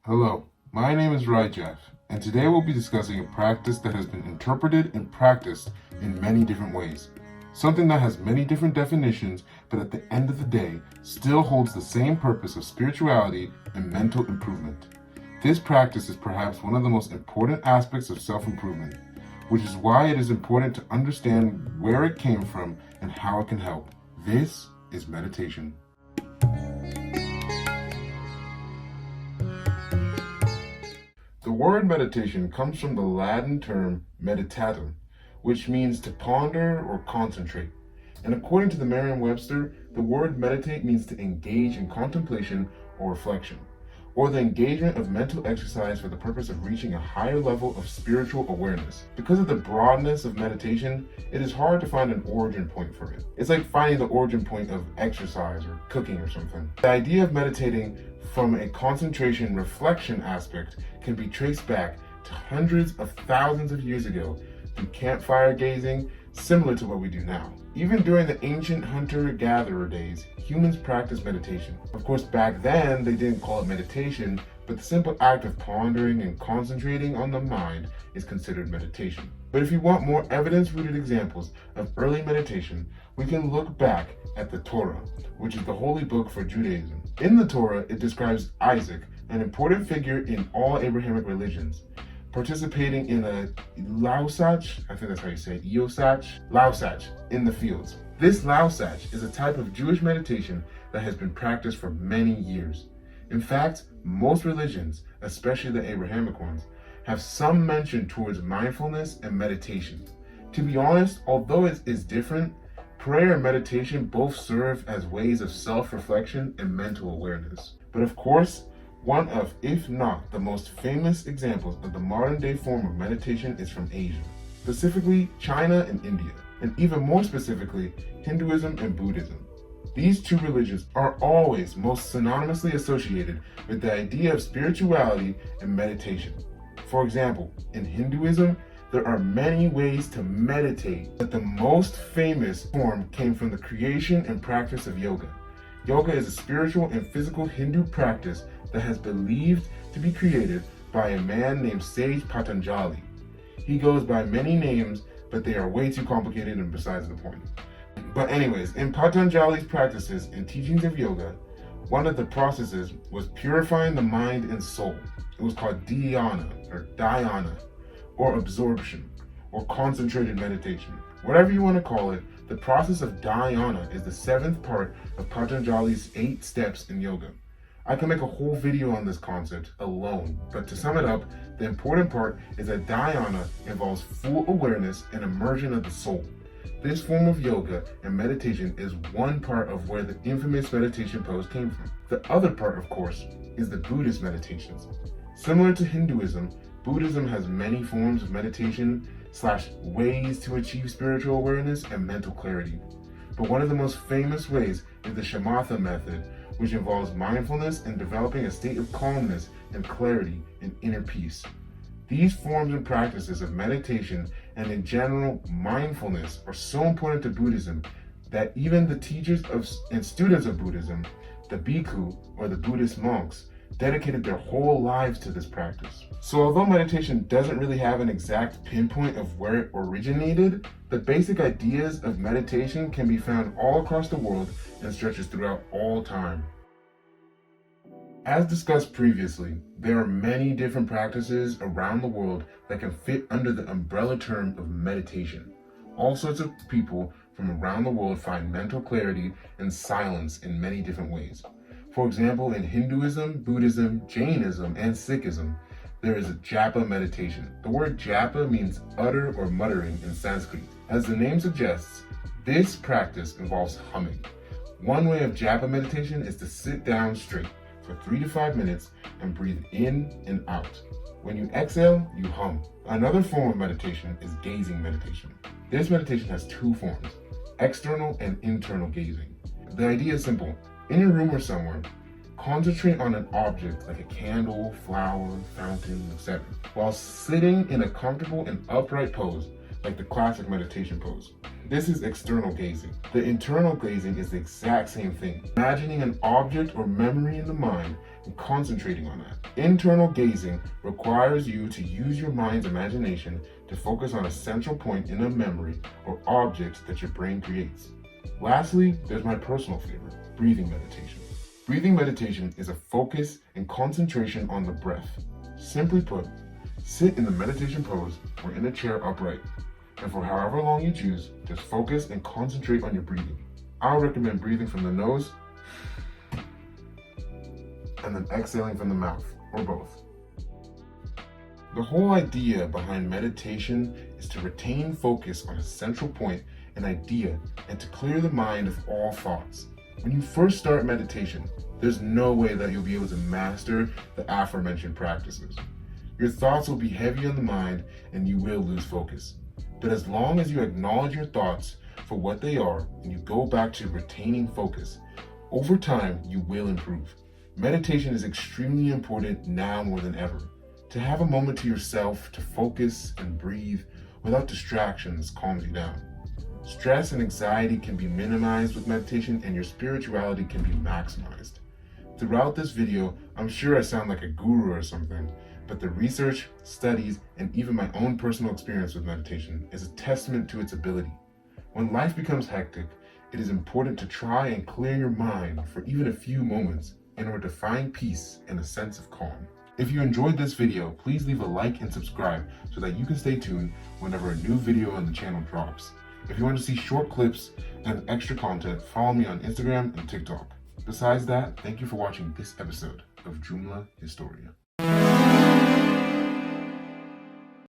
Hello, my name is Rajeff, and today we'll be discussing a practice that has been interpreted and practiced in many different ways. Something that has many different definitions, but at the end of the day, still holds the same purpose of spirituality and mental improvement. This practice is perhaps one of the most important aspects of self-improvement, which is why it is important to understand where it came from and how it can help. This is meditation. The word meditation comes from the Latin term meditatum, which means to ponder or concentrate. And according to the Merriam-Webster, the word meditate means to engage in contemplation or reflection, or the engagement of mental exercise for the purpose of reaching a higher level of spiritual awareness. Because of the broadness of meditation, it is hard to find an origin point for it. It's like finding the origin point of exercise or cooking or something. The idea of meditating from a concentration reflection aspect can be traced back to hundreds of thousands of years ago through campfire gazing, similar to what we do now. Even during the ancient hunter-gatherer days, humans practiced meditation. Of course, back then, they didn't call it meditation, but the simple act of pondering and concentrating on the mind is considered meditation. But if you want more evidence-rooted examples of early meditation, we can look back at the Torah, which is the holy book for Judaism. In the Torah, it describes Isaac, an important figure in all Abrahamic religions, participating in a lausach, I think that's how you say it, lausach, in the fields. This lausach is a type of Jewish meditation that has been practiced for many years. In fact, most religions, especially the Abrahamic ones, have some mention towards mindfulness and meditation. To be honest, although it is different, prayer and meditation both serve as ways of self-reflection and mental awareness. But of course, one of, if not the most famous examples of the modern day form of meditation is from Asia, specifically China and India, and even more specifically, Hinduism and Buddhism. These two religions are always most synonymously associated with the idea of spirituality and meditation. For example, in Hinduism, there are many ways to meditate, but the most famous form came from the creation and practice of yoga. Yoga is a spiritual and physical Hindu practice that has believed to be created by a man named Sage Patanjali. He goes by many names, but they are way too complicated and besides the point. But anyways, in Patanjali's practices and teachings of yoga, one of the processes was purifying the mind and soul. It was called dhyana, or absorption, or concentrated meditation. Whatever you want to call it, the process of dhyana is the seventh part of Patanjali's 8 steps in yoga. I can make a whole video on this concept alone, but to sum it up, the important part is that dhyana involves full awareness and immersion of the soul. This form of yoga and meditation is one part of where the infamous meditation pose came from. The other part, of course, is the Buddhist meditations. Similar to Hinduism, Buddhism has many forms of meditation / ways to achieve spiritual awareness and mental clarity. But one of the most famous ways is the shamatha method, which involves mindfulness and developing a state of calmness and clarity and inner peace. These forms and practices of meditation and in general mindfulness are so important to Buddhism that even the teachers and students of Buddhism, the bhikkhu or the Buddhist monks, dedicated their whole lives to this practice. So although meditation doesn't really have an exact pinpoint of where it originated, the basic ideas of meditation can be found all across the world and stretches throughout all time. As discussed previously, there are many different practices around the world that can fit under the umbrella term of meditation. All sorts of people from around the world find mental clarity and silence in many different ways. For example, in Hinduism, Buddhism, Jainism, and Sikhism, there is a japa meditation. The word japa means utter or muttering in Sanskrit. As the name suggests, this practice involves humming. One way of japa meditation is to sit down straight for 3 to 5 minutes and breathe in and out. When you exhale, you hum. Another form of meditation is gazing meditation. This meditation has 2 forms, external and internal gazing. The idea is simple. In your room or somewhere, concentrate on an object like a candle, flower, fountain, etc., while sitting in a comfortable and upright pose like the classic meditation pose. This is external gazing. The internal gazing is the exact same thing. Imagining an object or memory in the mind and concentrating on that. Internal gazing requires you to use your mind's imagination to focus on a central point in a memory or object that your brain creates. Lastly, there's my personal favorite, breathing meditation. Breathing meditation is a focus and concentration on the breath. Simply put, sit in the meditation pose or in a chair upright, and for however long you choose, just focus and concentrate on your breathing. I would recommend breathing from the nose and then exhaling from the mouth, or both. The whole idea behind meditation is to retain focus on a central point, an idea, and to clear the mind of all thoughts. When you first start meditation, there's no way that you'll be able to master the aforementioned practices. Your thoughts will be heavy on the mind and you will lose focus. But as long as you acknowledge your thoughts for what they are and you go back to retaining focus, over time you will improve. Meditation is extremely important now more than ever. To have a moment to yourself to focus and breathe without distractions calms you down. Stress and anxiety can be minimized with meditation and your spirituality can be maximized. Throughout this video, I'm sure I sound like a guru or something, but the research, studies, and even my own personal experience with meditation is a testament to its ability. When life becomes hectic, it is important to try and clear your mind for even a few moments in order to find peace and a sense of calm. If you enjoyed this video, please leave a like and subscribe so that you can stay tuned whenever a new video on the channel drops. If you want to see short clips and extra content, follow me on Instagram and TikTok. Besides that, thank you for watching this episode of Jumla Historia.